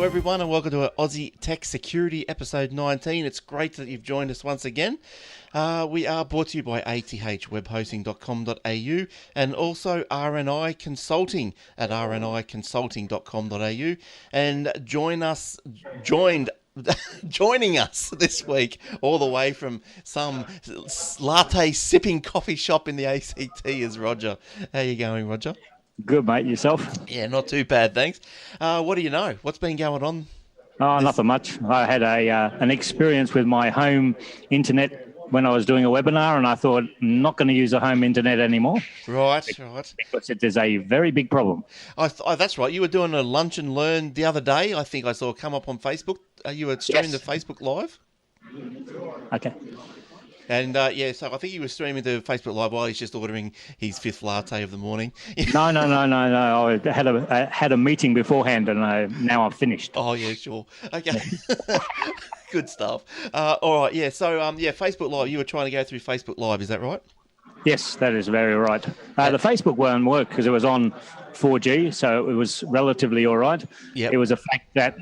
Hello everyone and welcome to Aussie Tech Security episode 19. It's great that you've joined us once again. We are brought to you by athwebhosting.com.au and also RNI Consulting at rniconsulting.com.au, and joining us this week all the way from some latte sipping coffee shop in the ACT is Roger. How you going, Roger? Good, mate. Yourself? Yeah, not too bad, thanks. What do you know? What's been going on? Oh, nothing much. I had an experience with my home internet when I was doing a webinar, and I thought, I'm not going to use a home internet anymore. Right. Because it is a very big problem. That's right. You were doing a lunch and learn the other day. I think I saw come up on Facebook. You were streaming to Facebook Live. Okay. And so I think he was streaming to Facebook Live while he's just ordering his fifth latte of the morning. No. I had a meeting beforehand, and now I've finished. Oh yeah, sure. Okay. Good stuff. All right. Yeah. So Facebook Live. You were trying to go through Facebook Live. Is that right? Yes, that is very right. The Facebook won't work because it was on 4G, so it was relatively all right. Yep. It was a fact that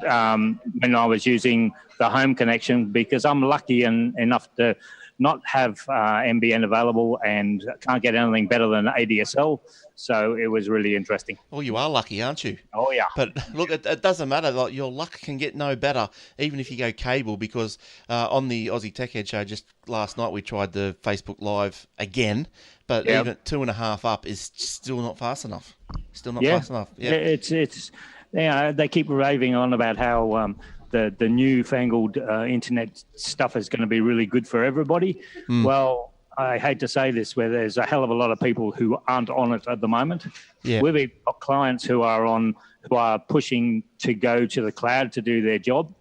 when I was using the home connection, because I'm lucky enough to not have NBN available and can't get anything better than ADSL. So it was really interesting. Well, you are lucky, aren't you? Oh, yeah. But look, it doesn't matter. Like, your luck can get no better, even if you go cable, because on the Aussie Tech Head show just last night, we tried the Facebook Live again, but even 2.5 up is still not fast enough. Still not fast enough. Yeah. It's they keep raving on about how the newfangled internet stuff is going to be really good for everybody. Well, I hate to say this, where there's a hell of a lot of people who aren't on it at the moment. Yeah. We've got clients who are pushing to go to the cloud to do their job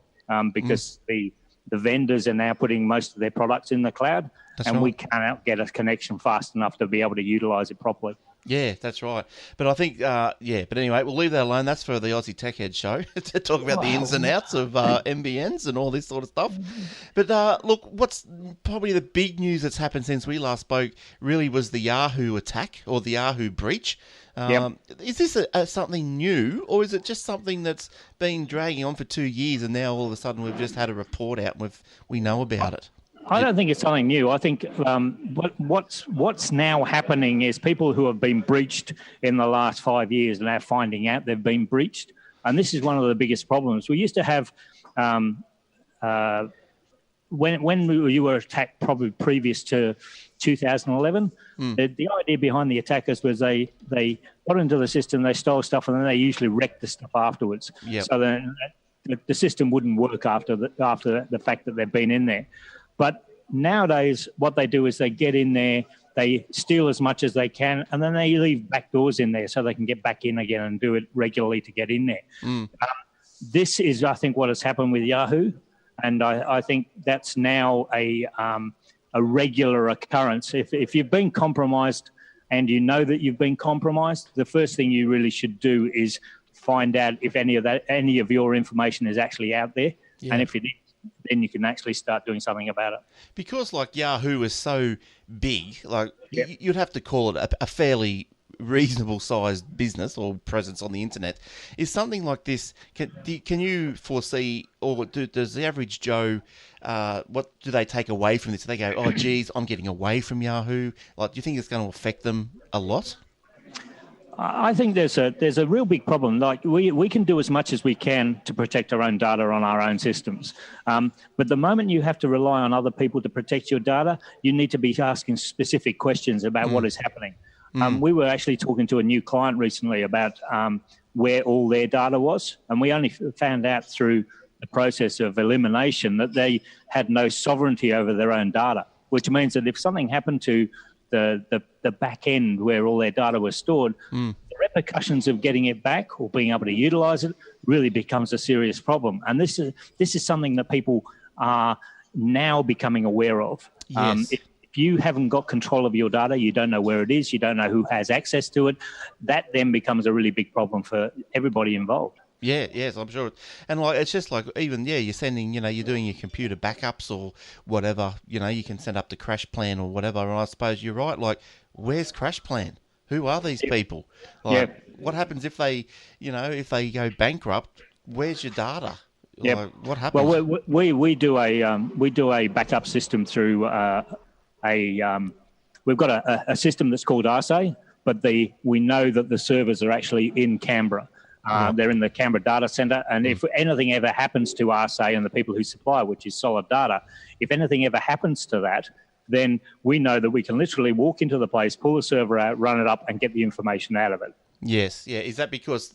because the vendors are now putting most of their products in the cloud. That's right. We cannot get a connection fast enough to be able to utilize it properly. Yeah, that's right. But I think, but anyway, we'll leave that alone. That's for the Aussie Tech Head show to talk about the ins and outs of MBNs and all this sort of stuff. But look, what's probably the big news that's happened since we last spoke really was the Yahoo attack or the Yahoo breach. Is this something new, or is it just something that's been dragging on for 2 years and now all of a sudden we've just had a report out and we know about it? I don't think it's something new. I think what's now happening is people who have been breached in the last 5 years are now finding out they've been breached. And this is one of the biggest problems. We used to have, when you were attacked probably previous to 2011, the idea behind the attackers was they got into the system, they stole stuff, and then they usually wrecked the stuff afterwards. Yep. So then the system wouldn't work after the fact that they've been in there. But nowadays, what they do is they get in there, they steal as much as they can, and then they leave back doors in there so they can get back in again and do it regularly to get in there. This is, I think, what has happened with Yahoo, and I think that's now a regular occurrence. If you've been compromised and you know that you've been compromised, the first thing you really should do is find out if any of your information is actually out there, and if it is, then you can actually start doing something about it. Because like Yahoo is so big, like you'd have to call it a fairly reasonable sized business or presence on the internet. Is something like this, can you foresee, or does the average Joe, what do they take away from this? Do they go, oh geez, I'm getting away from Yahoo? Like, do you think it's going to affect them a lot? I think there's a real big problem. Like we can do as much as we can to protect our own data on our own systems. But the moment you have to rely on other people to protect your data, you need to be asking specific questions about what is happening. We were actually talking to a new client recently about where all their data was. And we only found out through the process of elimination that they had no sovereignty over their own data, which means that if something happened to the back end where all their data was stored, the repercussions of getting it back or being able to utilize it really becomes a serious problem. And this is something that people are now becoming aware of. Yes. If you haven't got control of your data, you don't know where it is, you don't know who has access to it, that then becomes a really big problem for everybody involved. Yeah, yes, I'm sure. And like, it's just like, even, you're sending, you're doing your computer backups or whatever, you can send up the crash plan or whatever. And I suppose you're right. Like, where's crash plan? Who are these people? Like, what happens if they, if they go bankrupt? where's your data? Yep. Like, what happens? Well, we do a backup system through we've got a system that's called Aussie, but we know that the servers are actually in Canberra. They're in the Canberra data centre, and if anything ever happens to Aussie and the people who supply, which is Solid Data, if anything ever happens to that, then we know that we can literally walk into the place, pull the server out, run it up, and get the information out of it. Yes, yeah. Is that because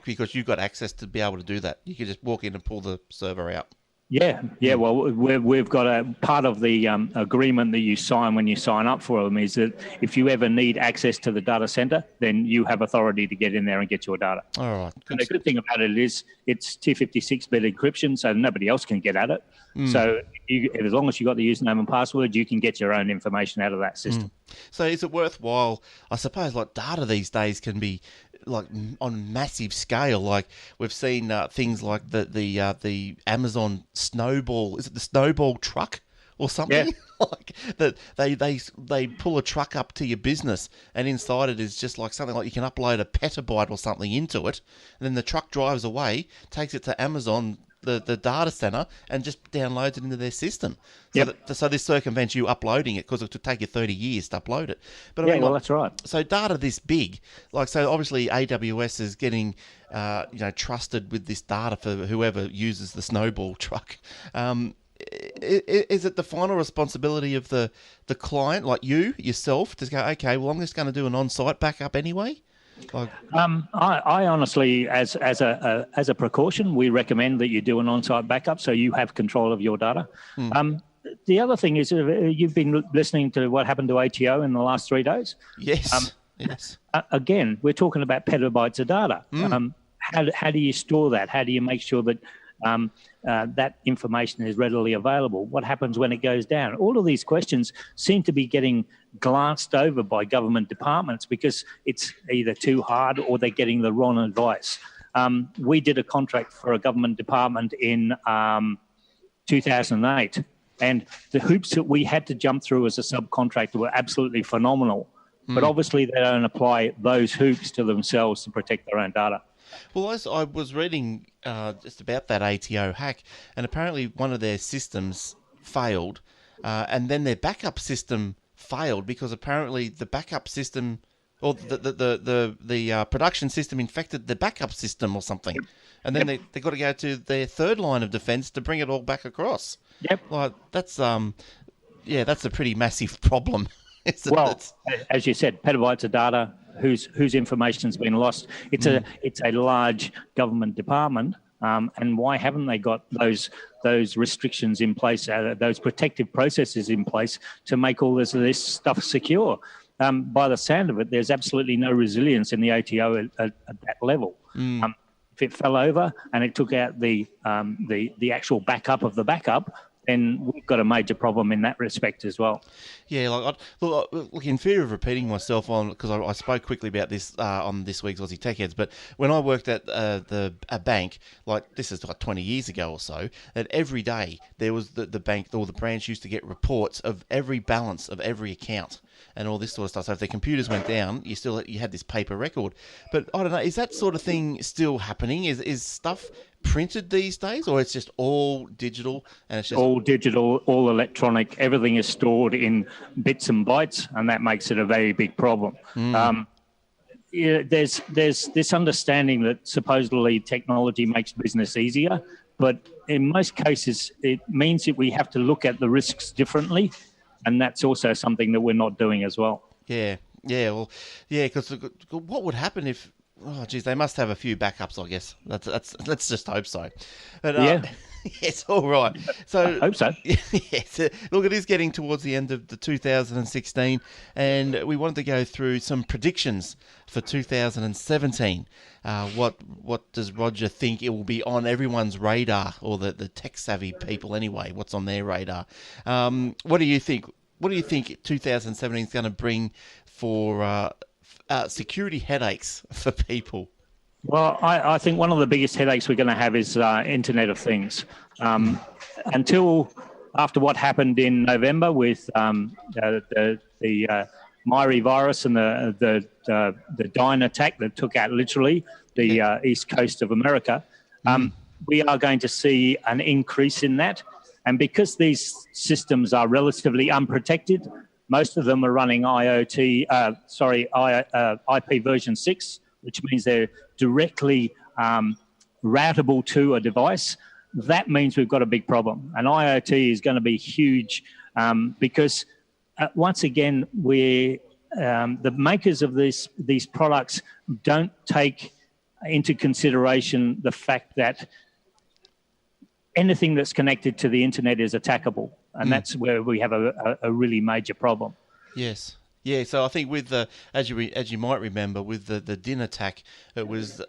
because you've got access to be able to do that? You can just walk in and pull the server out. Yeah. Well, we've got a part of the agreement that you sign when you sign up for them is that if you ever need access to the data center, then you have authority to get in there and get your data. All right. And the good thing about it is it's 256-bit encryption, so nobody else can get at it. So as long as you've got the username and password, you can get your own information out of that system. So is it worthwhile? I suppose like data these days can be like on massive scale. Like we've seen things like the Amazon Snowball. Is it the Snowball truck or something? Yeah. Like that they pull a truck up to your business, and inside it is just like something like you can upload a petabyte or something into it, and then the truck drives away, takes it to Amazon, the data center, and just downloads it into their system. So this circumvents you uploading it because it would take you 30 years to upload it. But I mean, well, that's right. So data this big, so obviously AWS is getting trusted with this data for whoever uses the Snowball truck. Is it the final responsibility of the client, like yourself, to go, okay, well, I'm just going to do an on-site backup anyway? I honestly, as a precaution, we recommend that you do an on-site backup so you have control of your data. The other thing is, you've been listening to what happened to ATO in the last 3 days. Yes. Yes. Again, we're talking about petabytes of data. How do you store that? How do you make sure that that information is readily available? What happens when it goes down? All of these questions seem to be getting glanced over by government departments because it's either too hard or they're getting the wrong advice. We did a contract for a government department in 2008, and the hoops that we had to jump through as a subcontractor were absolutely phenomenal. But obviously they don't apply those hoops to themselves to protect their own data. Well, as I was reading just about that ATO hack, and apparently one of their systems failed, and then their backup system failed because apparently the backup system or the production system infected the backup system or something, and then they got to go to their third line of defense to bring it all back across. Like that's that's a pretty massive problem. Well, as you said, petabytes of data, whose information's been lost. It's a large government department, and why haven't they got those restrictions in place, those protective processes in place to make all this stuff secure? By the sound of it, there's absolutely no resilience in the ATO at that level. If it fell over and it took out the actual backup of the backup, then we've got a major problem in that respect as well. Yeah, look, in fear of repeating myself because I spoke quickly about this on this week's Aussie Tech Heads, but when I worked at a bank, like this is like 20 years ago or so, that every day there was the bank or the branch used to get reports of every balance of every account and all this sort of stuff. So if their computers went down, you had this paper record. But I don't know, is that sort of thing still happening? Is stuff printed these days, or it's just all digital and it's just all digital, all electronic? Everything is stored in bits and bytes, and that makes it a very big problem. There's this understanding that supposedly technology makes business easier, but in most cases it means that we have to look at the risks differently, and that's also something that we're not doing as well. Because what would happen if? Oh, geez, they must have a few backups, I guess. Let's just hope so. But it's all right. So I hope so. Yes. Look, it is getting towards the end of the 2016, and we wanted to go through some predictions for 2017. What does Roger think it will be on everyone's radar, or the tech-savvy people anyway? What's on their radar? What do you think? What do you think 2017 is going to bring for security headaches for people? Well, I think one of the biggest headaches we're going to have is Internet of Things. Until after what happened in November with the Myri virus and the Dine attack that took out literally the east coast of America, We are going to see an increase in that. And because these systems are relatively unprotected, most of them are running IP version 6, which means they're directly routable to a device. That means we've got a big problem. And IoT is going to be huge because, once again, the makers of these products don't take into consideration the fact that anything that's connected to the internet is attackable, and that's where we have a really major problem. Yes. Yeah, so I think with the, as you might remember, with the DIN attack, it was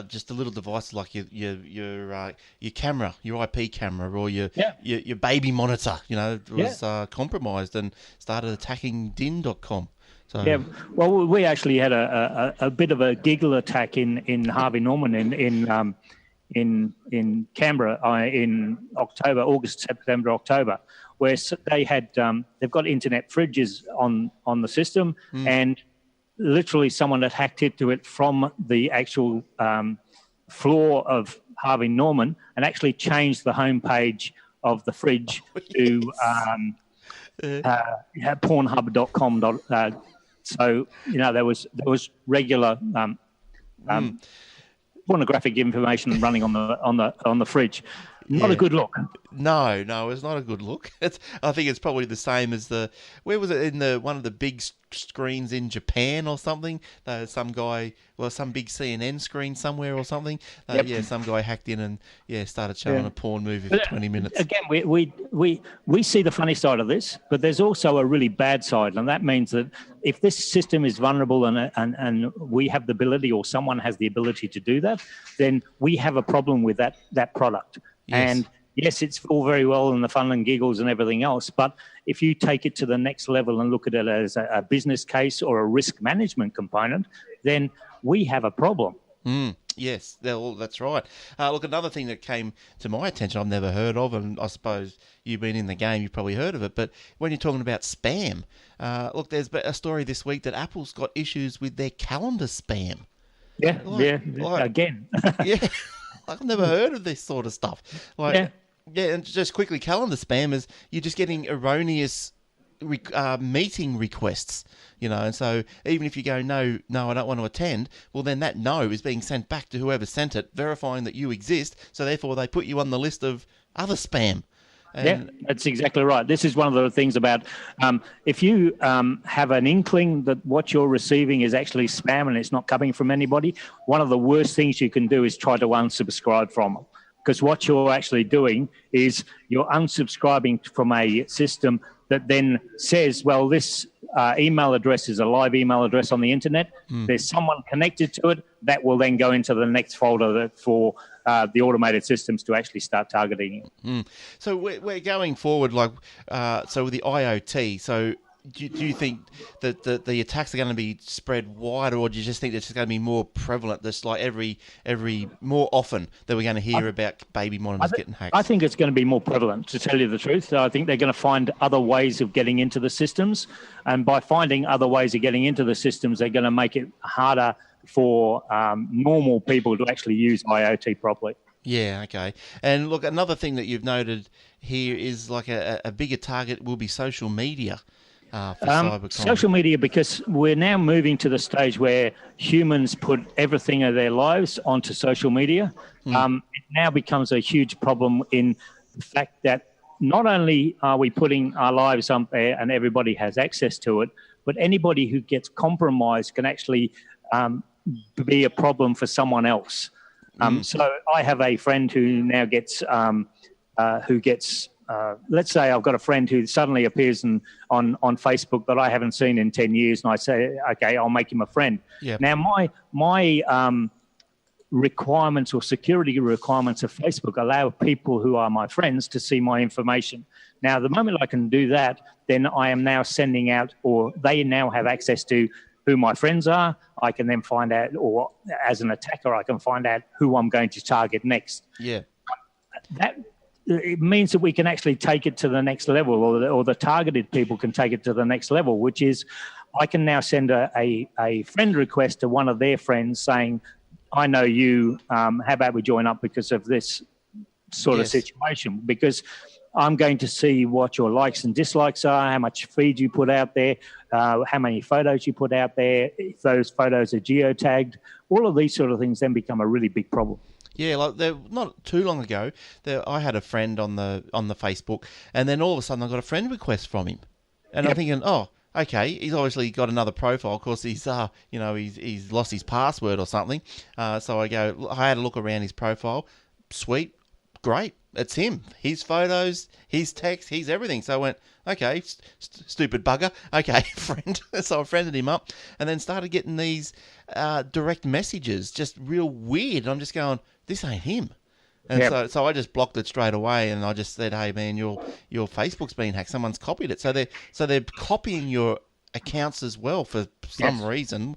just a little device like your camera, your IP camera, or your baby monitor, was compromised and started attacking DIN.com. So. Yeah, well, we actually had a bit of a giggle attack in Harvey Norman in Canberra in August, September, October, where they had they've got internet fridges on the system, and literally someone had hacked into it from the actual floor of Harvey Norman and actually changed the homepage of the fridge to Pornhub.com. So there was regular pornographic information running on the fridge. Not a good look. No, it's not a good look. I think it's probably the same as where was it, in one of the big screens in Japan or something? Some big CNN screen somewhere or something. Some guy hacked in and started showing a porn movie for 20 minutes. Again, we see the funny side of this, but there's also a really bad side, and that means that if this system is vulnerable and we have the ability, or someone has the ability to do that, then we have a problem with that product. Yes. And yes, it's all very well and the fun and giggles and everything else, but if you take it to the next level and look at it as a business case or a risk management component, then we have a problem. Yes, that's right. Look, another thing that came to my attention I've never heard of, and I suppose you've been in the game, you've probably heard of it, but when you're talking about spam, look, there's a story this week that Apple's got issues with their calendar spam. Again. Yeah. I've never heard of this sort of stuff. And just quickly, calendar spam is you're just getting erroneous meeting requests, and so even if you go, no, I don't want to attend, well, then that no is being sent back to whoever sent it, verifying that you exist, so therefore they put you on the list of other spam. That's exactly right. This is one of the things about if you have an inkling that what you're receiving is actually spam and it's not coming from anybody, one of the worst things you can do is try to unsubscribe from them. Because what you're actually doing is you're unsubscribing from a system that then says, well, this email address is a live email address on the internet. There's someone connected to it that will then go into the next folder for the automated systems to actually start targeting it. So we're going forward, so with the IoT, so do you think that the attacks are going to be spread wider, or do you just think it's just going to be more prevalent, just like every more often that we're going to hear about baby monitors getting hacked? I think it's going to be more prevalent, to tell you the truth. I think they're going to find other ways of getting into the systems, and by finding other ways of getting into the systems, they're going to make it harder for normal people to actually use IoT properly. Yeah, okay. And look, another thing that you've noted here is like a bigger target will be social media. Social media, because we're now moving to the stage where humans put everything of their lives onto social media. It now becomes a huge problem in the fact that not only are we putting our lives up there and everybody has access to it, but anybody who gets compromised can actually be a problem for someone else. So I have a friend who now gets let's say I've got a friend who suddenly appears on Facebook that I haven't seen in 10 years, and I say, okay, I'll make him a friend. Yep. Now, my requirements or security requirements of Facebook allow people who are my friends to see my information. Now, the moment I can do that, then I am now sending out, or they now have access to who my friends are. I can then find out, or as an attacker, I can find out who I'm going to target next. Yeah. It means that we can actually take it to the next level, or the targeted people can take it to the next level, which is I can now send a friend request to one of their friends saying, I know you. How about we join up because of this sort of Yes. situation? Because I'm going to see what your likes and dislikes are, how much feed you put out there, how many photos you put out there, if those photos are geotagged. All of these sort of things then become a really big problem. Yeah, like not too long ago, I had a friend on the Facebook, and then all of a sudden I got a friend request from him, and I'm thinking, oh, okay, he's obviously got another profile. Of course, he's he's lost his password or something. So I had a look around his profile. Sweet, great, it's him. His photos, his text, his everything. So I went, okay, stupid bugger. Okay, friend. So I friended him up, and then started getting these direct messages, just real weird. I'm just going, this ain't him. And so I just blocked it straight away, and I just said, hey man, your Facebook's been hacked. Someone's copied it. So they're copying your accounts as well for some reason.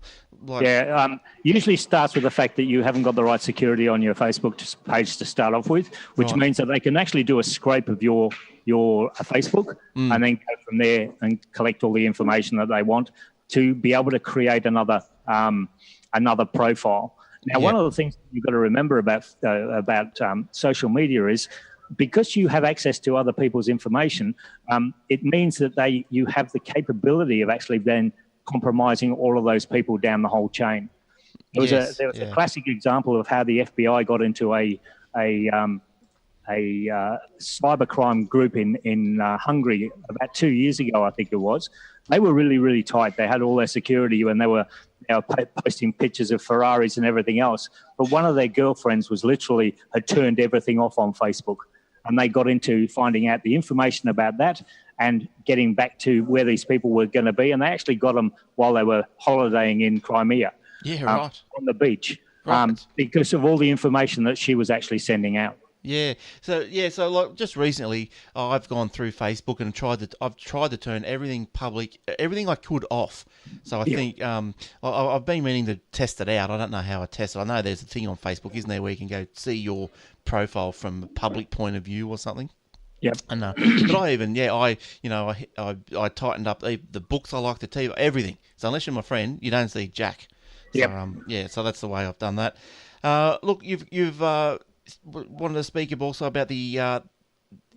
Usually starts with the fact that you haven't got the right security on your Facebook page to start off with, which means that they can actually do a scrape of your Facebook and then go from there and collect all the information that they want to be able to create another profile. Now, one of the things you've got to remember about social media is because you have access to other people's information, it means that you have the capability of actually then compromising all of those people down the whole chain. There was a classic example of how the FBI got into a cybercrime group in Hungary about 2 years ago, I think it was. They were really, really tight. They had all their security and they were posting pictures of Ferraris and everything else. But one of their girlfriends had turned everything off on Facebook. And they got into finding out the information about that and getting back to where these people were going to be. And they actually got them while they were holidaying in Crimea. On the beach. Because of all the information that she was actually sending out. Yeah. So like just recently, I've gone through Facebook and I've tried to turn everything public, everything I could off. So I think I've been meaning to test it out. I don't know how I test it. I know there's a thing on Facebook, isn't there, where you can go see your profile from a public point of view or something. Yep. And but I even I tightened up the books I like, the TV, everything. So unless you're my friend, you don't see Jack. So, so that's the way I've done that. Look, you've wanted to speak also about the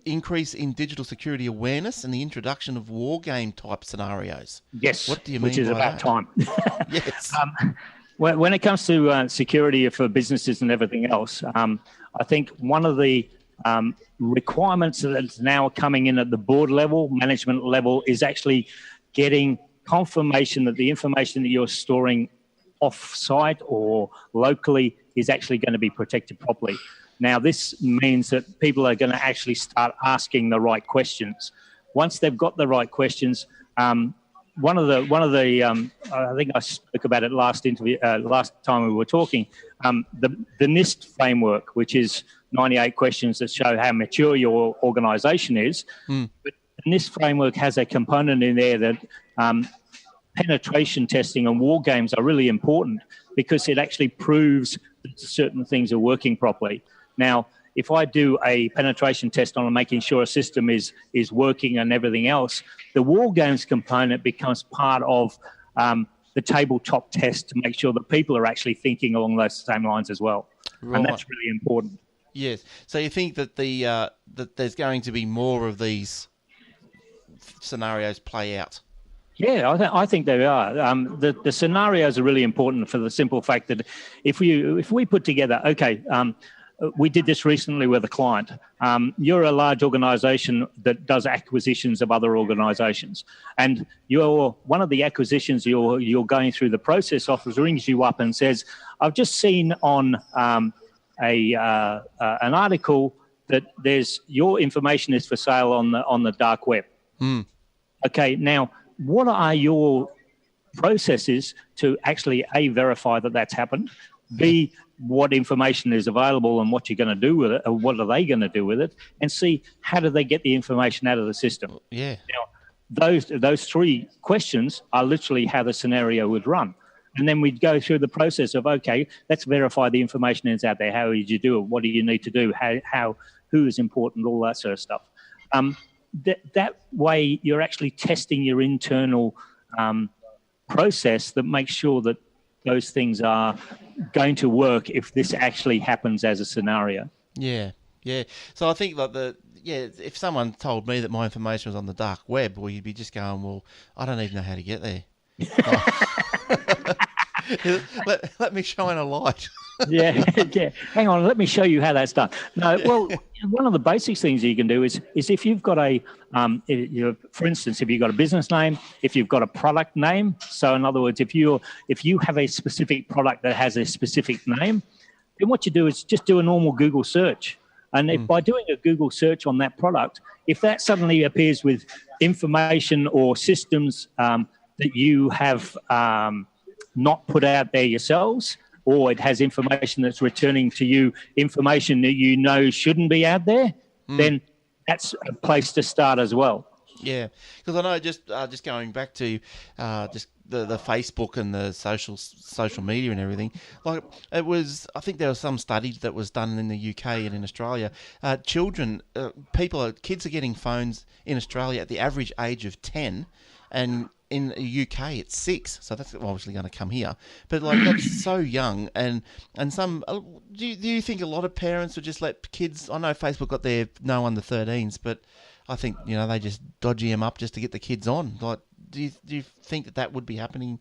increase in digital security awareness and the introduction of war game type scenarios. Yes. What do you mean? Which is about time. Yes. When it comes to security for businesses and everything else, I think one of the requirements that's now coming in at the board level, management level, is actually getting confirmation that the information that you're storing off-site or locally is actually going to be protected properly. Now, this means that people are going to actually start asking the right questions. Once they've got the right questions, one of the I think I spoke about it last time we were talking. The NIST framework, which is 98 questions that show how mature your organisation is. But the NIST framework has a component in there that penetration testing and war games are really important because it actually proves that certain things are working properly. Now, if I do a penetration test on making sure a system is working and everything else, the war games component becomes part of the tabletop test to make sure that people are actually thinking along those same lines as well. Right. And that's really important. Yes. So you think that that there's going to be more of these scenarios play out? Yeah, I think there are. The scenarios are really important for the simple fact that if we put together, we did this recently with a client. You're a large organisation that does acquisitions of other organisations, and one of the acquisitions you're going through the process of rings you up and says, "I've just seen on an article that your information is for sale on the dark web." Okay, now, what are your processes to actually A, verify that that's happened, B, what information is available and what you're going to do with it, or what are they going to do with it, and C, how do they get the information out of the system? Yeah. Now, those three questions are literally how the scenario would run. And then we'd go through the process of, okay, let's verify the information is out there. How did you do it? What do you need to do? Who is important? All that sort of stuff. That way, you're actually testing your internal process that makes sure that those things are going to work if this actually happens as a scenario. Yeah, yeah. So I think like if someone told me that my information was on the dark web, well, you'd be just going, well, I don't even know how to get there. let me shine a light. Yeah. Hang on, let me show you how that's done. No, well, one of the basic things you can do is if you've got for instance, if you've got a business name, if you've got a product name. So in other words, if you have a specific product that has a specific name, then what you do is just do a normal Google search. And if by doing a Google search on that product, if that suddenly appears with information or systems that you have not put out there yourselves, or it has information that's returning to you information that you know shouldn't be out there, then that's a place to start as well. Yeah, because I know just going back to just the Facebook and the social media and everything, like I think there was some study that was done in the UK and in Australia. Kids are getting phones in Australia at the average age of 10, and in the UK it's 6, so that's obviously going to come here. But like that's so young, and some. Do you think a lot of parents would just let kids? I know Facebook got their no under 13s, but I think they just dodgy them up just to get the kids on. Like, do you think that would be happening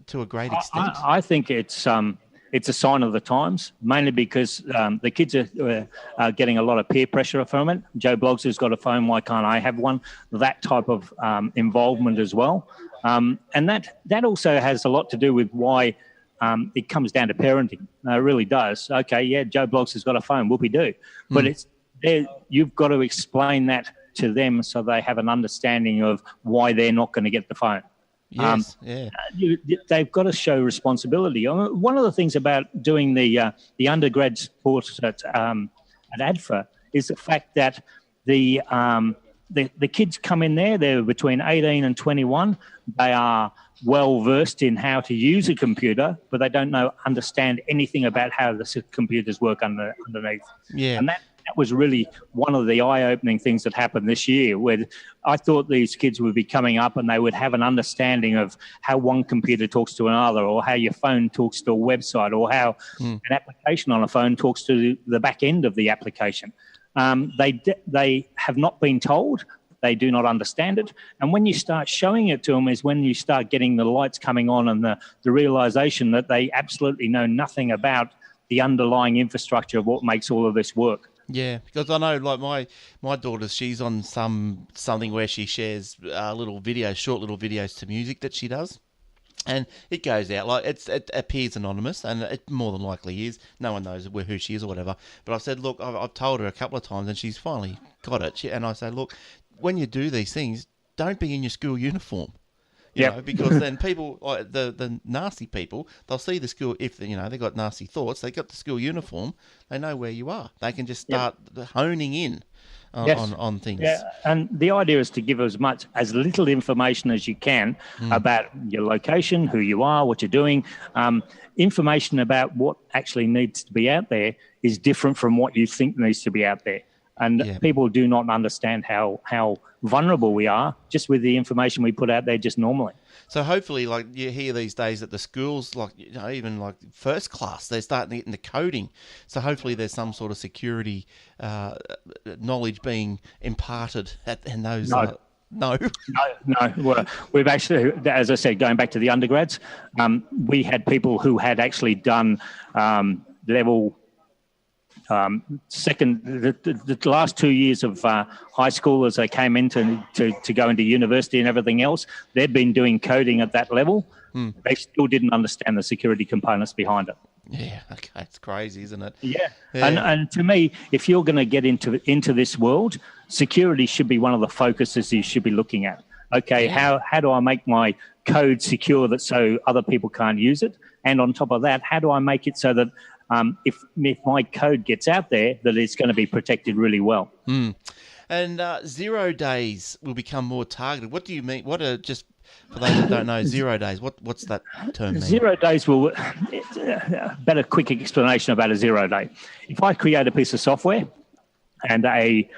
to a great extent? I think it's a sign of the times, mainly because the kids are getting a lot of peer pressure from it. Joe Bloggs has got a phone, why can't I have one? That type of involvement as well. And that also has a lot to do with why it comes down to parenting. It really does. Okay, yeah, Joe Bloggs has got a phone, whoopie-doo. But you've got to explain that to them so they have an understanding of why they're not going to get the phone. Yes, They've got to show responsibility. One of the things about doing the undergrad course at ADFA is the fact that the kids come in there. They're between 18 and 21. They are well versed in how to use a computer, but they don't understand anything about how the computers work underneath. Yeah, and that was really one of the eye-opening things that happened this year, where I thought these kids would be coming up and they would have an understanding of how one computer talks to another, or how your phone talks to a website, or how an application on a phone talks to the back end of the application. They have not been told. They do not understand it. And when you start showing it to them is when you start getting the lights coming on and the realization that they absolutely know nothing about the underlying infrastructure of what makes all of this work. Yeah, because I know, like my daughter, she's on something where she shares short little videos to music that she does, and it goes out like it appears anonymous, and it more than likely is. No one knows who she is or whatever. But I said, look, I've told her a couple of times, and she's finally got it. And I say, look, when you do these things, don't be in your school uniform. You know, because then people, like the nasty people, they'll see the school, if they've got nasty thoughts, they got the school uniform, they know where you are. They can just start honing in on things. Yeah, and the idea is to give as little information as you can about your location, who you are, what you're doing. Information about what actually needs to be out there is different from what you think needs to be out there. And people do not understand how vulnerable we are just with the information we put out there just normally. So hopefully, like you hear these days that the schools, like even like first class, they're starting to get into coding. So hopefully there's some sort of security knowledge being imparted in those. No. Well, we've actually, as I said, going back to the undergrads, we had people who had actually done level. The last 2 years of high school, as they came in to go into university and everything else, they'd been doing coding at that level. They still didn't understand the security components behind it. Yeah, okay, it's crazy, isn't it? Yeah. And to me, if you're going to get into this world, security should be one of the focuses you should be looking at. Okay, how do I make my code secure so other people can't use it? And on top of that, how do I make it so that if my code gets out there, that it's going to be protected really well. And 0 days will become more targeted. What do you mean? What are, just for those that don't know, 0 days, what's that term mean? 0 days will, better quick explanation about a 0 day. If I create a piece of software and a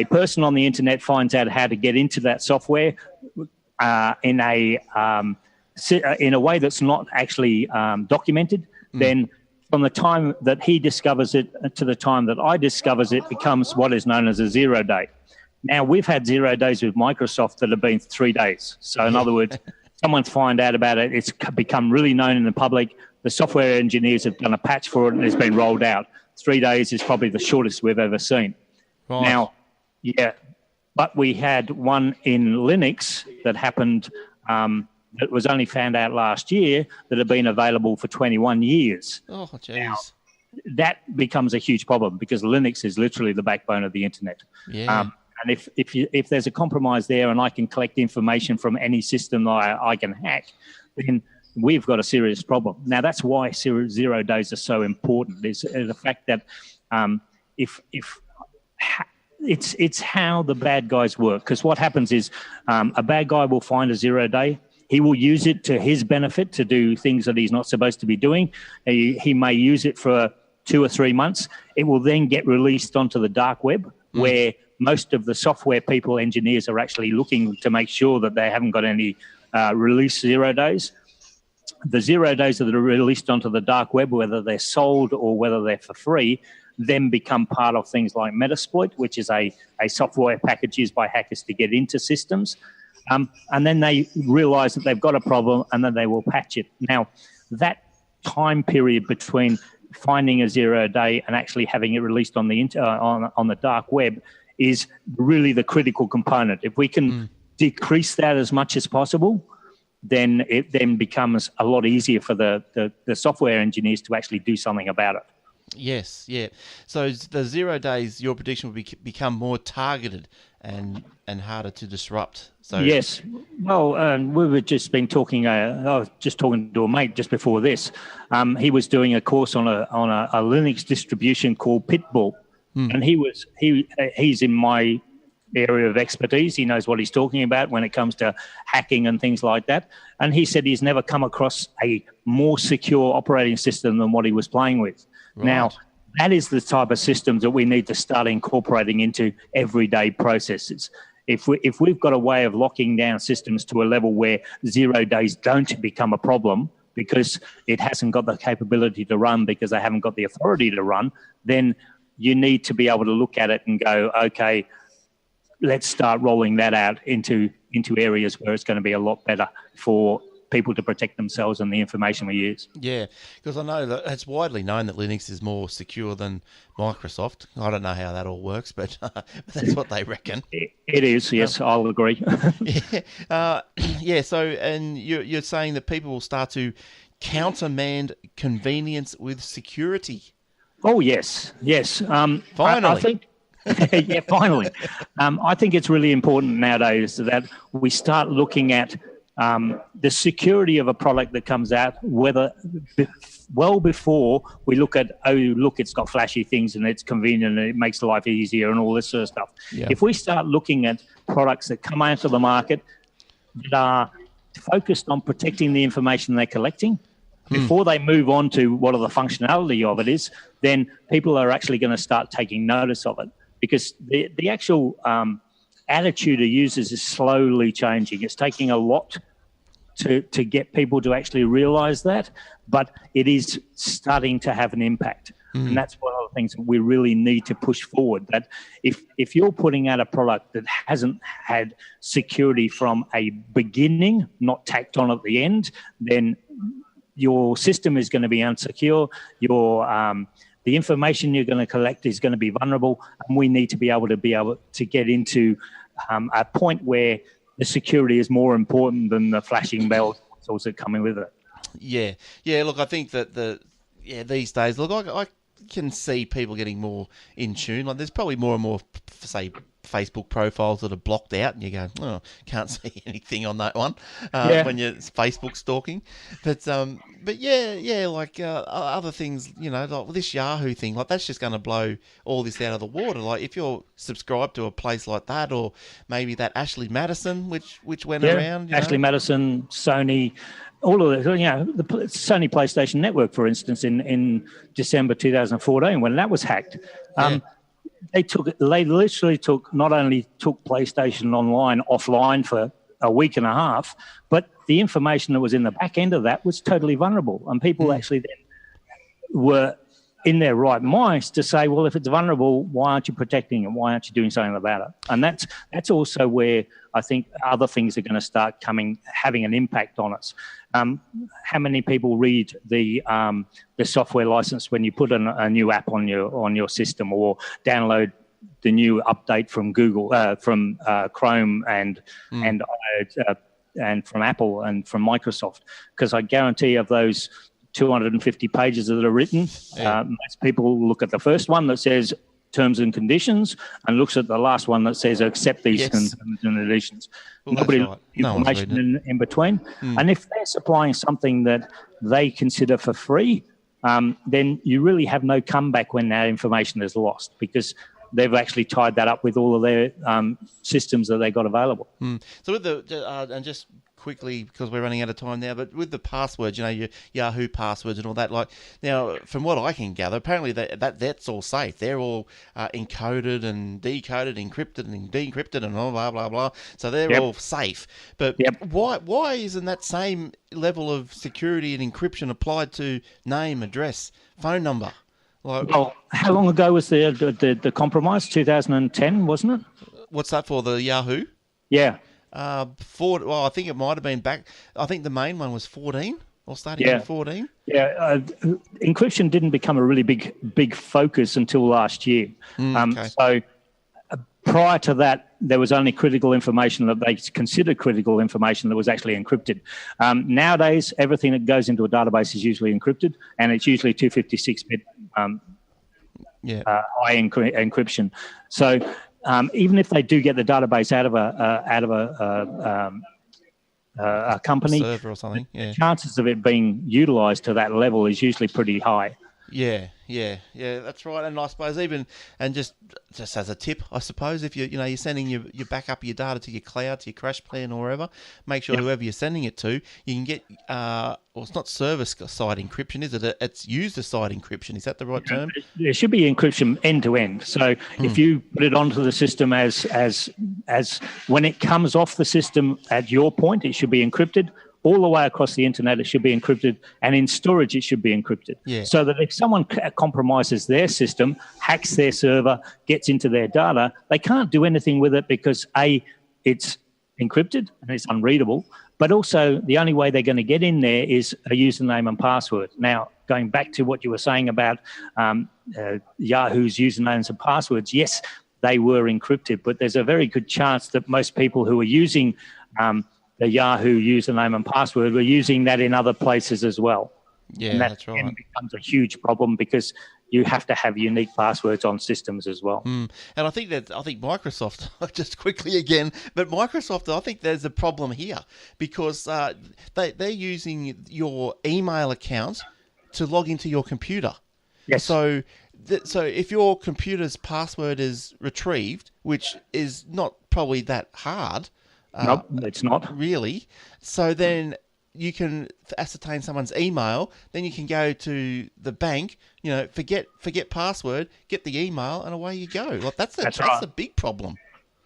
person on the internet finds out how to get into that software in a in a way that's not actually documented, then from the time that he discovers it to the time that I discovers it becomes what is known as a 0 day. Now, we've had 0 days with Microsoft that have been 3 days. So in other words, someone find out about it, it's become really known in the public. The software engineers have done a patch for it and it's been rolled out. 3 days is probably the shortest we've ever seen. Right. Now, yeah, but we had one in Linux that happened that was only found out last year that had been available for 21 years. Oh, jeez. Now, that becomes a huge problem because Linux is literally the backbone of the internet. Yeah. And if there's a compromise there and I can collect information from any system that I can hack, then we've got a serious problem. Now, that's why 0 days are so important, is the fact that it's how the bad guys work. Because what happens is a bad guy will find a 0 day. He will use it to his benefit to do things that he's not supposed to be doing. He may use it for 2 or 3 months. It will then get released onto the dark web where most of the software people, engineers, are actually looking to make sure that they haven't got any release 0 days. The 0 days that are released onto the dark web, whether they're sold or whether they're for free, then become part of things like Metasploit, which is a software package used by hackers to get into systems. And then they realize that they've got a problem and then they will patch it. Now, that time period between finding a 0 day and actually having it released on the on the dark web is really the critical component. If we can decrease that as much as possible, then it then becomes a lot easier for the software engineers to actually do something about it. Yes, yeah. So the 0 days, your prediction will become more targeted and harder to disrupt. So yes. Well, we were just been talking. I was just talking to a mate just before this. He was doing a course on a Linux distribution called Pitbull, and he's in my area of expertise. He knows what he's talking about when it comes to hacking and things like that. And he said he's never come across a more secure operating system than what he was playing with. Right. Now, that is the type of systems that we need to start incorporating into everyday processes. If we've got a way of locking down systems to a level where 0 days don't become a problem because it hasn't got the capability to run because they haven't got the authority to run, then you need to be able to look at it and go, okay, let's start rolling that out into areas where it's going to be a lot better for people to protect themselves and the information we use. Yeah, because I know that it's widely known that Linux is more secure than Microsoft. I don't know how that all works, but that's what they reckon. It is, yes, I'll agree. Yeah. So, and you're saying that people will start to countermand convenience with security. Oh, yes. Finally. I think. Yeah, finally. I think it's really important nowadays that we start looking at the security of a product that comes out, whether well before we look at, oh, look, it's got flashy things and it's convenient and it makes life easier and all this sort of stuff. Yeah. If we start looking at products that come out of the market that are focused on protecting the information they're collecting, before they move on to what the functionality of it is, then people are actually going to start taking notice of it. Because the actual attitude of users is slowly changing. It's taking a lot to get people to actually realise that, but it is starting to have an impact. And that's one of the things that we really need to push forward, that if you're putting out a product that hasn't had security from a beginning, not tacked on at the end, then your system is going to be unsecure. The information you're going to collect is going to be vulnerable, and we need to be able to get into a point where the security is more important than the flashing bells also coming with it. Yeah. Look, I think that these days, look, I can see people getting more in tune. Like, there's probably more and more, say, Facebook profiles that are blocked out, and you go, oh, can't see anything on that one when you're Facebook stalking. But like other things, like this Yahoo thing, like that's just going to blow all this out of the water. Like if you're subscribed to a place like that, or maybe that Ashley Madison, which went around. Ashley Madison, Sony. All of the Sony PlayStation Network, for instance, in December 2014, when that was hacked, they literally not only took PlayStation Online offline for a week and a half, but the information that was in the back end of that was totally vulnerable. And people actually then were in their right minds to say, well, if it's vulnerable, why aren't you protecting it? Why aren't you doing something about it? And that's also where I think other things are going to start having an impact on us. How many people read the software license when you put a new app on your system, or download the new update from Google, from Chrome and from Apple and from Microsoft? Because I guarantee of those 250 pages that are written, most people look at the first one that says terms and conditions and looks at the last one that says accept these terms and conditions. Well, nobody right. information in between. And if they're supplying something that they consider for free, then you really have no comeback when that information is lost, because they've actually tied that up with all of their systems that they got available. So with and just quickly, because we're running out of time now, but with the passwords, your Yahoo passwords and all that, like now, from what I can gather, apparently that's all safe. They're all encoded and decoded, encrypted and decrypted, and blah blah blah. So they're all safe. But why isn't that same level of security and encryption applied to name, address, phone number? Well, how long ago was the compromise? 2010, wasn't it? What's that for, the Yahoo? Yeah. I think it might have been back. I think the main one was 14 or starting in 14. Yeah, encryption didn't become a really big focus until last year. Okay. So prior to that, there was only critical information that they considered critical information that was actually encrypted. Nowadays, everything that goes into a database is usually encrypted, and it's usually 256-bit high encryption. So even if they do get the database out of a company, server or something, the chances of it being utilised to that level is usually pretty high. Yeah, that's right. And I suppose just as a tip, I suppose, if you're sending your backup your data to your cloud, to your Crash Plan or wherever, make sure whoever you're sending it to, you can get it's not server-side encryption, is it? It's user-side encryption. Is that the right term? There should be encryption end to end. So if you put it onto the system as when it comes off the system at your point, it should be encrypted. All the way across the internet, it should be encrypted, and in storage, it should be encrypted. Yeah. So that if someone compromises their system, hacks their server, gets into their data, they can't do anything with it because A, it's encrypted and it's unreadable, but also the only way they're going to get in there is a username and password. Now, going back to what you were saying about Yahoo's usernames and passwords, yes, they were encrypted, but there's a very good chance that most people who are using the Yahoo username and password, we're using that in other places as well. Yeah, and that's right. It becomes a huge problem because you have to have unique passwords on systems as well. And I think Microsoft, just quickly again, but Microsoft, I think there's a problem here because they're using your email account to log into your computer. Yes. So if your computer's password is retrieved, which is not probably that hard, nope, it's not. Really? So then you can ascertain someone's email, then you can go to the bank, forget password, get the email, and away you go. Like that's a big problem.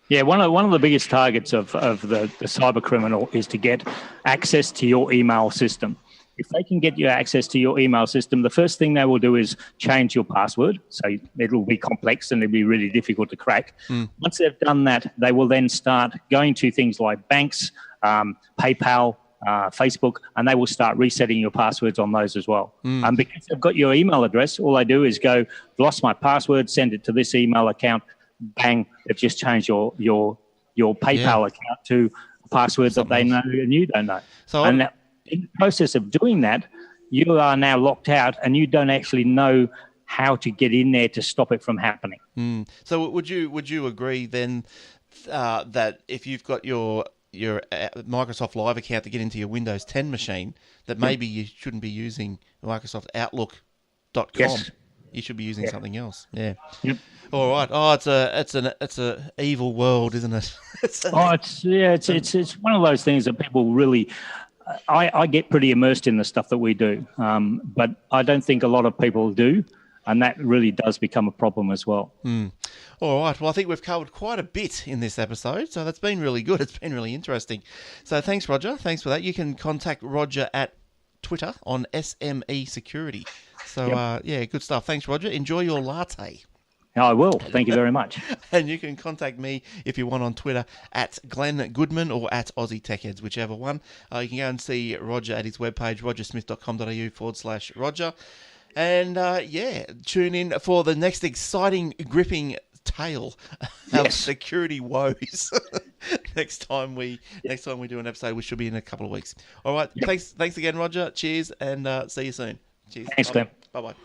Yeah, one of the biggest targets of the cyber criminal is to get access to your email system. If they can get you access to your email system, the first thing they will do is change your password. So it'll be complex and it'll be really difficult to crack. Once they've done that, they will then start going to things like banks, PayPal, Facebook, and they will start resetting your passwords on those as well. And because they've got your email address, all they do is go, lost my password, send it to this email account, bang, they've just changed your PayPal account to a password that they know and you don't know. So in the process of doing that, you are now locked out and you don't actually know how to get in there to stop it from happening. So would you agree then that if you've got your Microsoft Live account to get into your Windows 10 machine, that maybe you shouldn't be using Microsoft Outlook.com? Yes. You should be using something else. Yeah. Yep. All right. Oh, it's a evil world, isn't it? It's one of those things that people really. I get pretty immersed in the stuff that we do, but I don't think a lot of people do, and that really does become a problem as well. All right. Well, I think we've covered quite a bit in this episode, so that's been really good. It's been really interesting. So thanks, Roger. Thanks for that. You can contact Roger at Twitter on SME Security. So, yeah, good stuff. Thanks, Roger. Enjoy your latte. I will. Thank you very much. And you can contact me if you want on Twitter at Glenn Goodman or at Aussie Tech Heads, whichever one. You can go and see Roger at his webpage, rogersmith.com.au/Roger. And, tune in for the next exciting, gripping tale of security woes next time we do an episode, which should be in a couple of weeks. All right. Thanks again, Roger. Cheers, and see you soon. Cheers. Thanks, Glenn. Bye-bye.